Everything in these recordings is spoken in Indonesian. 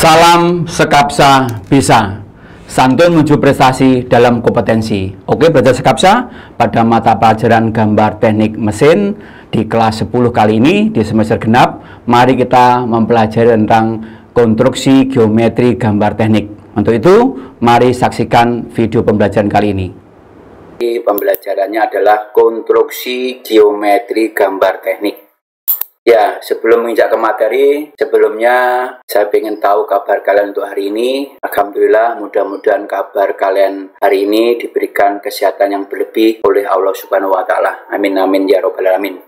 Salam Sekapsa Bisa. Santun menuju prestasi dalam kompetensi. Oke, belajar Sekapsa pada mata pelajaran gambar teknik mesin di kelas 10 kali ini di semester genap. Mari kita mempelajari tentang konstruksi geometri gambar teknik. Untuk itu, mari saksikan video pembelajaran kali ini. Pembelajarannya adalah konstruksi geometri gambar teknik. Ya, sebelum menginjak ke materi, sebelumnya saya ingin tahu kabar kalian untuk hari ini. Alhamdulillah, mudah-mudahan kabar kalian hari ini diberikan kesehatan yang berlebih oleh Allah Subhanahu wa Ta'ala. Amin, amin, ya Rabbal Alamin.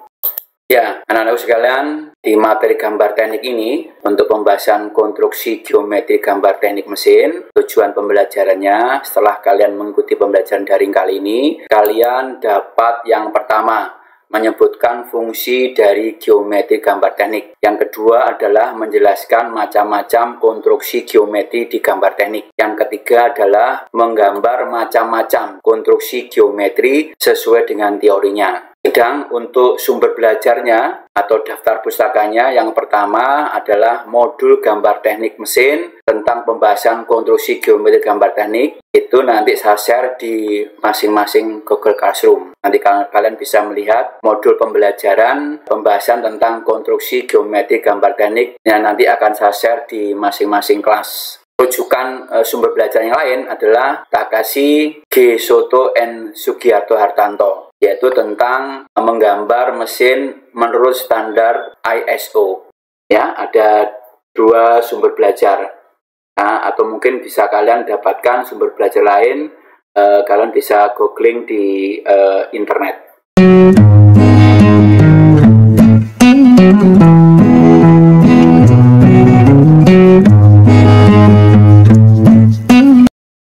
Ya, anak-anakku sekalian, di materi gambar teknik ini, untuk pembahasan konstruksi geometri gambar teknik mesin, tujuan pembelajarannya, setelah kalian mengikuti pembelajaran daring kali ini, kalian dapat yang pertama, menyebutkan fungsi dari geometri gambar teknik. Yang kedua adalah menjelaskan macam-macam konstruksi geometri di gambar teknik. Yang ketiga adalah menggambar macam-macam konstruksi geometri sesuai dengan teorinya. Sedang untuk sumber belajarnya atau daftar pustakanya, yang pertama adalah modul gambar teknik mesin tentang pembahasan konstruksi geometri gambar teknik. Itu nanti saya share di masing-masing Google Classroom. Nanti kalian bisa melihat modul pembelajaran pembahasan tentang konstruksi geometri gambar teknik yang nanti akan saya share di masing-masing kelas. Rujukan sumber belajar yang lain adalah Takashi G. Soto and Sugiarto Hartanto, yaitu tentang menggambar mesin menurut standar ISO. Ya, ada dua sumber belajar. Nah, atau mungkin bisa kalian dapatkan sumber belajar lain, kalian bisa googling di internet.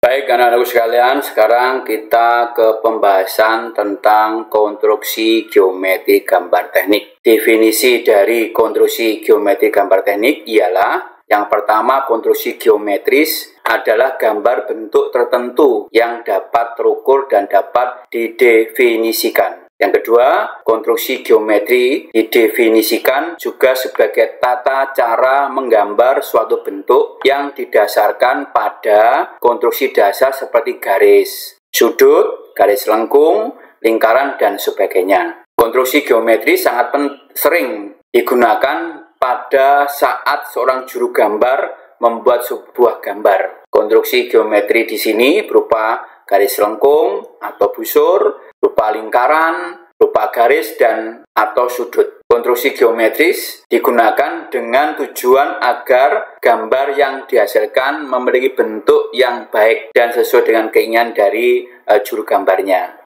Baik anak-anakku sekalian, sekarang kita ke pembahasan tentang konstruksi geometri gambar teknik. Definisi dari konstruksi geometri gambar teknik ialah yang pertama, konstruksi geometris adalah gambar bentuk tertentu yang dapat terukur dan dapat didefinisikan. Yang kedua, konstruksi geometri didefinisikan juga sebagai tata cara menggambar suatu bentuk yang didasarkan pada konstruksi dasar seperti garis, sudut, garis lengkung, lingkaran, dan sebagainya. Konstruksi geometri sangat sering digunakan pada saat seorang juru gambar membuat sebuah gambar. Konstruksi geometri di sini berupa garis lengkung atau busur, berupa lingkaran, berupa garis, dan atau sudut. Konstruksi geometris digunakan dengan tujuan agar gambar yang dihasilkan memiliki bentuk yang baik dan sesuai dengan keinginan dari juru gambarnya.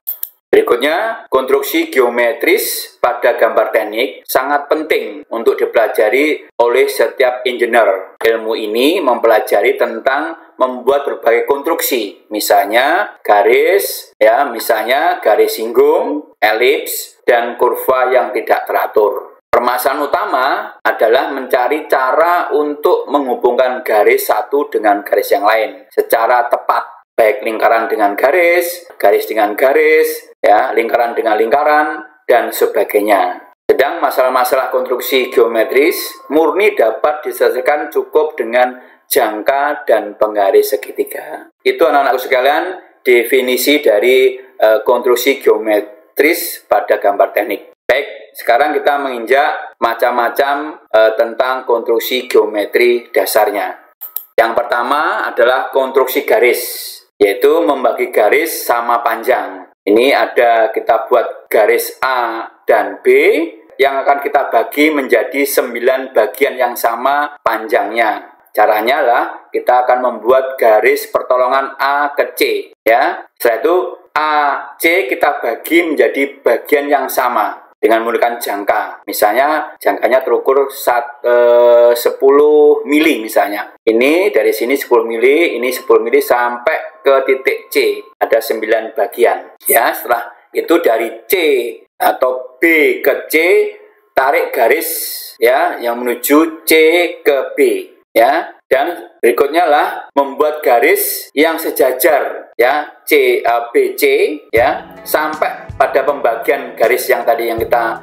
Berikutnya, konstruksi geometris pada gambar teknik sangat penting untuk dipelajari oleh setiap engineer. Ilmu ini mempelajari tentang membuat berbagai konstruksi, misalnya garis, misalnya garis singgung, elips, dan kurva yang tidak teratur. Permasalahan utama adalah mencari cara untuk menghubungkan garis satu dengan garis yang lain secara tepat, baik lingkaran dengan garis dengan garis, lingkaran dengan lingkaran, dan sebagainya. Sedang masalah-masalah konstruksi geometris murni dapat diselesaikan cukup dengan jangka dan penggaris segitiga. Itu anak-anakku sekalian, definisi dari konstruksi geometris pada gambar teknik. Baik, sekarang kita menginjak macam-macam tentang konstruksi geometri dasarnya. Yang pertama adalah konstruksi garis, yaitu membagi garis sama panjang. Ini ada kita buat garis A dan B yang akan kita bagi menjadi 9 bagian yang sama panjangnya. Caranya lah kita akan membuat garis pertolongan A ke C, ya. Setelah itu A, C kita bagi menjadi bagian yang sama dengan menggunakan jangka. Misalnya jangkanya terukur 10 mili misalnya. Ini dari sini 10 mili, ini 10 mili sampai ke titik C. Ada 9 bagian. Ya, setelah itu dari C atau B ke C, tarik garis yang menuju C ke B. Ya, dan berikutnya lah membuat garis yang sejajar BC sampai pada pembagian garis yang tadi yang kita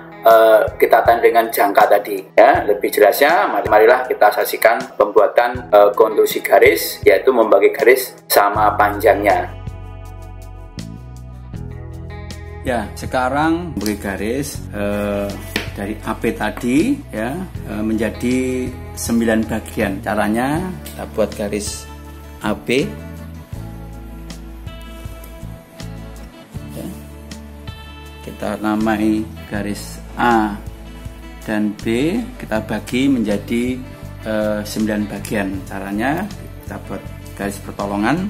kita tanda dengan jangka tadi ya. Lebih jelasnya marilah kita saksikan pembuatan konstruksi garis, yaitu membagi garis sama panjangnya. Ya, sekarang beri garis dari AP tadi ya menjadi 9 bagian. Caranya kita buat garis AP ya. Kita namai garis A dan B, kita bagi menjadi 9 bagian. Caranya kita buat garis pertolongan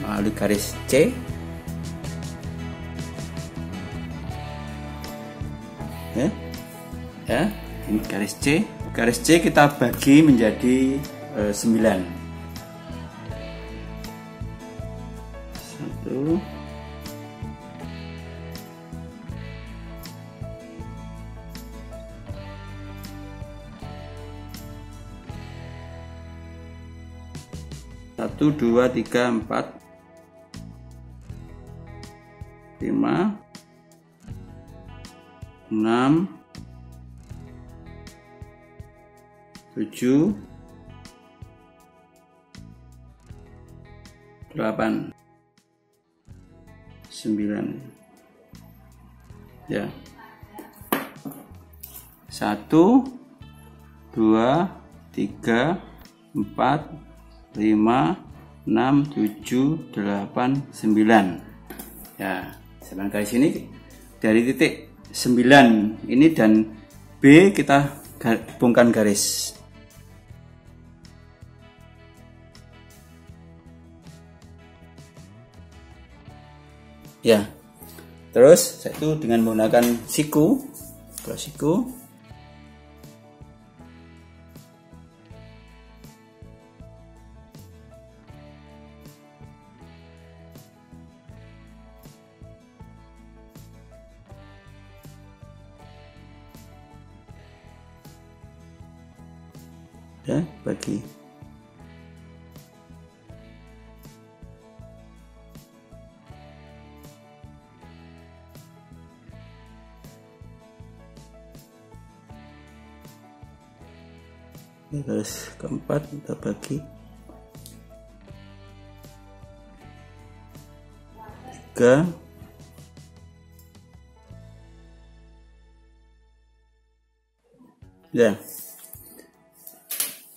melalui garis C ya, ini garis C. Garis C kita bagi menjadi 9. 1 1, 2, 3, 4, 5, 6, 7, 8, 9 ya. 1, 2, 3, 4, 5, 6, 7, 8, 9 ya. 9 garis ini dari titik 9 ini dan B kita hubungkan garis. Ya, terus saya itu dengan menggunakan siku, ya, bagi. Garis keempat kita bagi 3,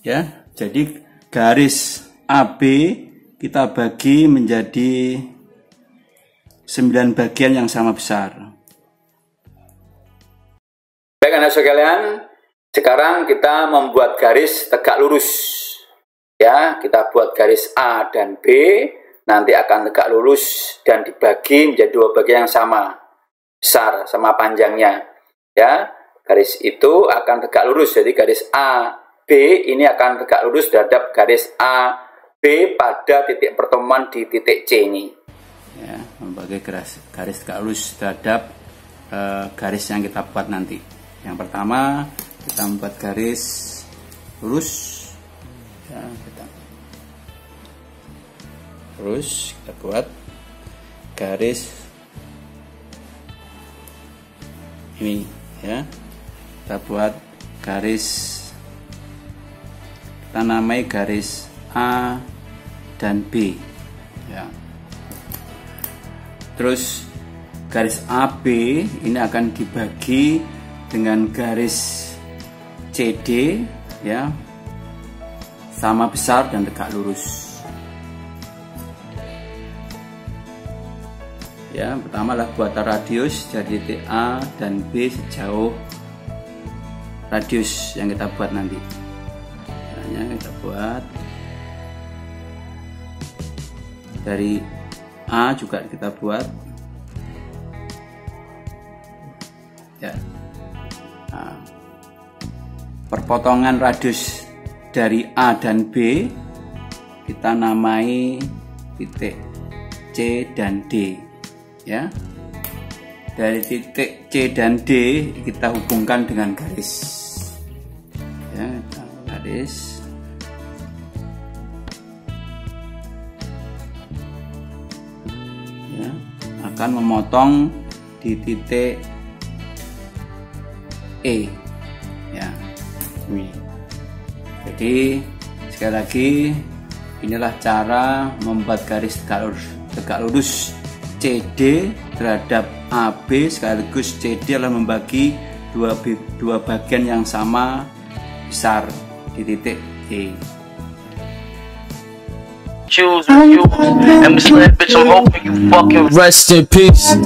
ya, jadi garis AB kita bagi menjadi 9 bagian yang sama besar. Baik anak sekalian, sekarang kita membuat garis tegak lurus. Ya, kita buat garis A dan B, nanti akan tegak lurus dan dibagi menjadi 2 bagian yang sama besar, sama panjangnya. Ya, garis itu akan tegak lurus. Jadi garis A B ini akan tegak lurus terhadap garis A B pada titik pertemuan di titik C ini. Ya, membagi garis tegak lurus terhadap garis yang kita buat nanti. Yang pertama kita membuat garis lurus ya, kita buat garis ini ya, kita buat garis, kita namai garis A dan B ya. Terus garis AB ini akan dibagi dengan garis CD ya, sama besar dan tegak lurus. Ya, pertama adalah buat radius dari titik A dan B sejauh radius yang kita buat nanti. Caranya kita buat dari A juga kita buat ya. Nah, perpotongan radius dari A dan B kita namai titik C dan D ya. Dari titik C dan D kita hubungkan dengan garis ya, garis ya, akan memotong di titik E ya. Ini. Jadi sekali lagi, inilah cara membuat garis tegak lurus CD terhadap AB, sekaligus CD adalah membagi dua bagian yang sama besar di titik E. Rest in peace.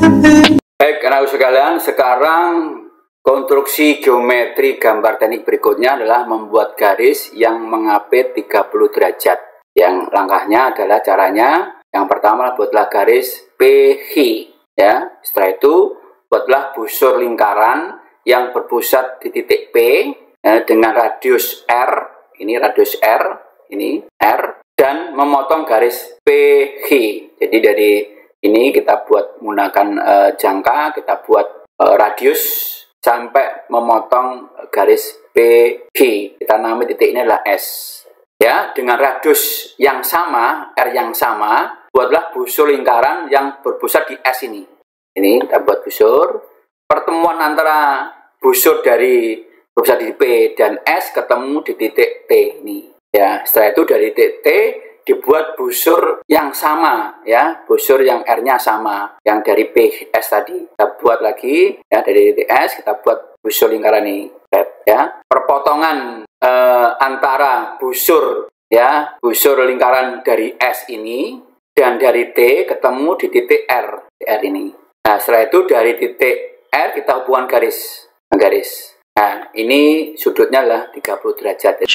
Baik, anak sekalian, sekarang konstruksi geometri gambar teknik berikutnya adalah membuat garis yang mengapit 30 derajat. Yang langkahnya adalah caranya, yang pertama buatlah garis PH ya. Setelah itu buatlah busur lingkaran yang berpusat di titik P ya, dengan radius R, ini radius R, ini R, dan memotong garis PH. Jadi dari ini kita buat menggunakan jangka, kita buat radius sampai memotong garis PG. Kita namai titik ini adalah S. Ya, dengan radius yang sama, R yang sama, buatlah busur lingkaran yang berpusat di S ini. Ini kita buat busur. Pertemuan antara busur dari berpusat di P dan S ketemu di titik T ini. Ya, setelah itu dari titik T dibuat busur yang sama ya, busur yang R-nya sama, yang dari P S tadi. Kita buat lagi ya, dari titik S kita buat busur lingkaran ini ya. Perpotongan antara busur ya, busur lingkaran dari S ini dan dari T ketemu di titik R ini. Nah, setelah itu dari titik R kita hubungkan garis. Nah, ini sudutnya adalah 30 derajat.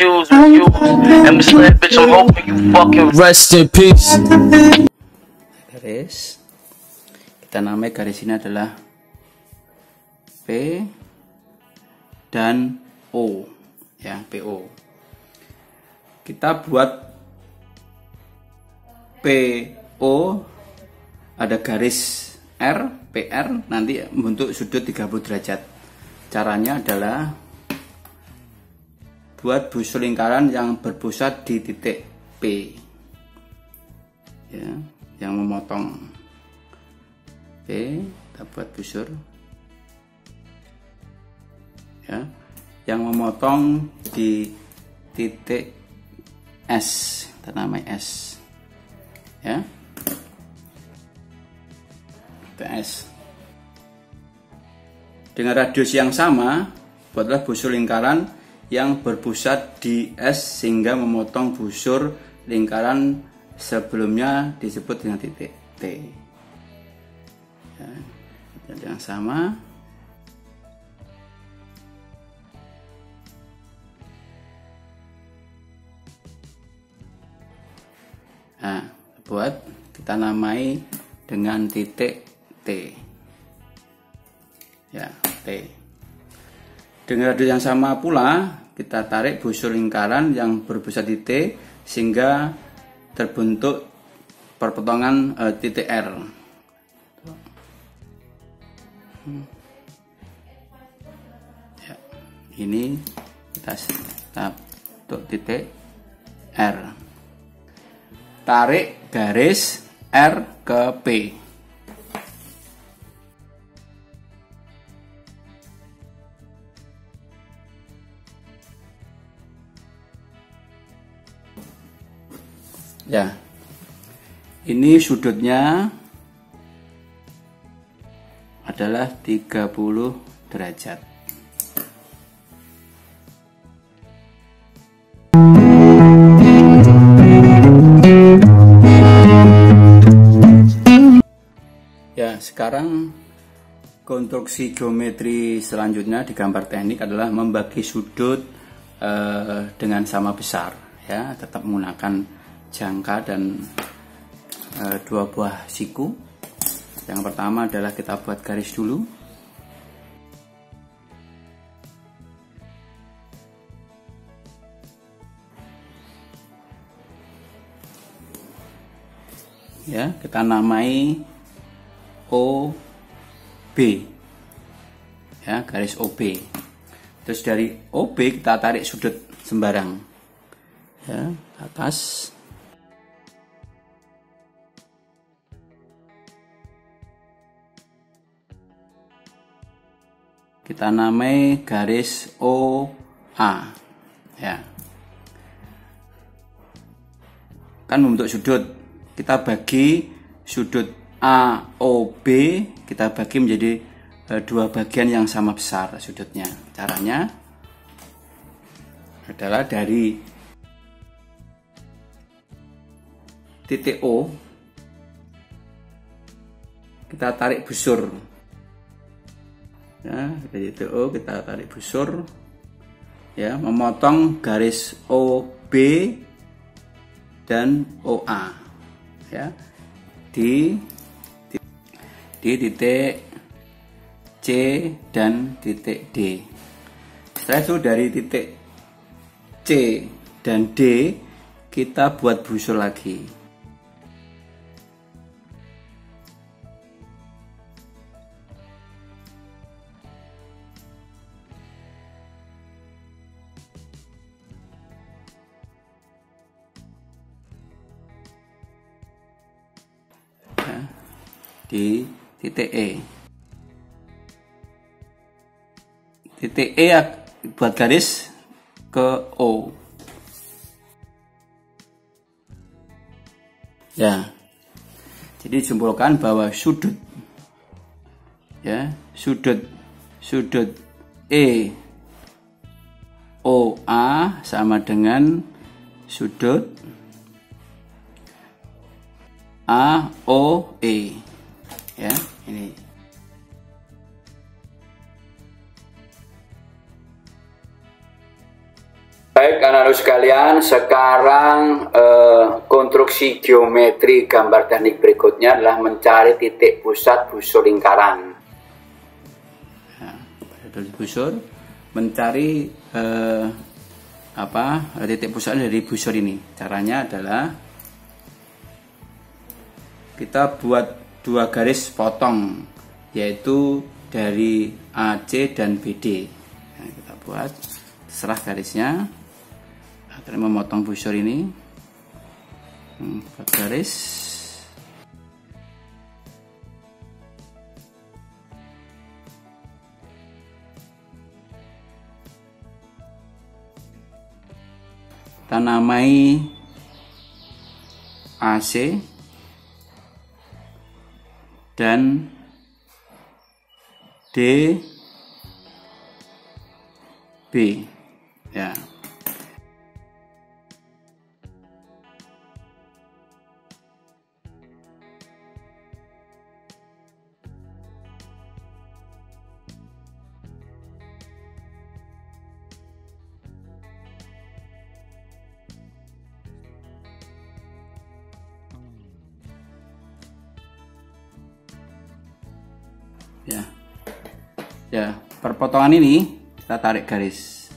Rest in peace. Garis. Kita namai garis ini adalah P dan O ya, PO. Kita buat PO ada garis R, PR nanti membentuk sudut 30 derajat. Caranya adalah buat busur lingkaran yang berpusat di titik P ya, yang memotong P. Kita buat busur ya, yang memotong di titik S, kita namai S ya, titik S. Dengan radius yang sama, buatlah busur lingkaran yang berpusat di S sehingga memotong busur lingkaran sebelumnya disebut dengan titik T. Ya, yang sama. Nah, buat kita namai dengan titik T. Ya, T. Dengan radius yang sama pula, kita tarik busur lingkaran yang berpusat di T sehingga terbentuk perpotongan titik R. Ya, ini kita bentuk titik R. Tarik garis R ke P. Ya, ini sudutnya adalah 30 derajat. Ya, sekarang konstruksi geometri selanjutnya di gambar teknik adalah membagi sudut dengan sama besar ya, tetap menggunakan jangka dan dua buah siku. Yang pertama adalah kita buat garis dulu. Ya, kita namai OB. Ya, garis OB. Terus dari OB kita tarik sudut sembarang. Ya, atas. kita namai garis OA, ya. Kan membentuk sudut, kita bagi sudut AOB, kita bagi menjadi dua bagian yang sama besar sudutnya. Caranya adalah dari titik O kita tarik busur, ya, dari titik O kita tarik busur, ya, memotong garis OB dan OA, ya, di titik C dan titik D. Setelah itu dari titik C dan D kita buat busur lagi. Di titik E. Titik E buat garis ke O. Ya. Jadi disimpulkan bahwa sudut, ya, sudut E OA sama dengan sudut AOE. Ya, ini. Baik anak-anak sekalian, sekarang konstruksi geometri gambar teknik berikutnya adalah mencari titik pusat busur lingkaran. Nah, busur, mencari titik pusat dari busur ini. Caranya adalah kita buat dua garis potong, yaitu dari AC dan BD. Nah, kita buat serah garisnya akan memotong busur ini. Buat garis, kita namai AC dan DB, ya. Ya, perpotongan ini kita tarik garis.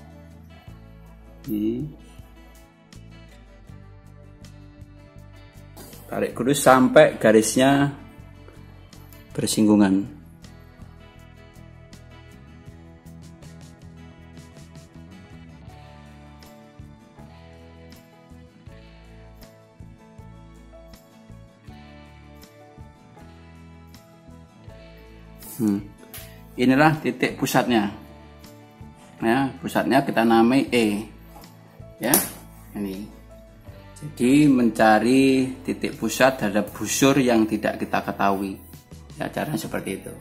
Tarik garis sampai garisnya bersinggungan. Inilah titik pusatnya, ya, pusatnya kita namai E, ya, ini. Jadi mencari titik pusat terhadap busur yang tidak kita ketahui, ya, caranya seperti itu.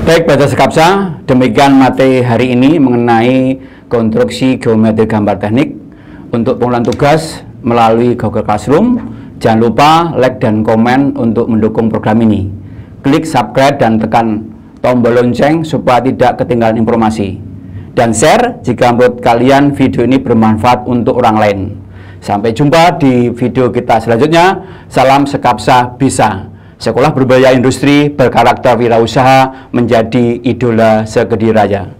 Baik Baca Sekapsa, demikian materi hari ini mengenai konstruksi geometri gambar teknik. Untuk pengulangan tugas melalui Google Classroom, jangan lupa like dan komen untuk mendukung program ini. Klik subscribe dan tekan tombol lonceng supaya tidak ketinggalan informasi. Dan share jika menurut kalian video ini bermanfaat untuk orang lain. Sampai jumpa di video kita selanjutnya. Salam Sekapsa bisa. Sekolah Berbiaya Industri berkarakter wirausaha menjadi idola sekediri raya.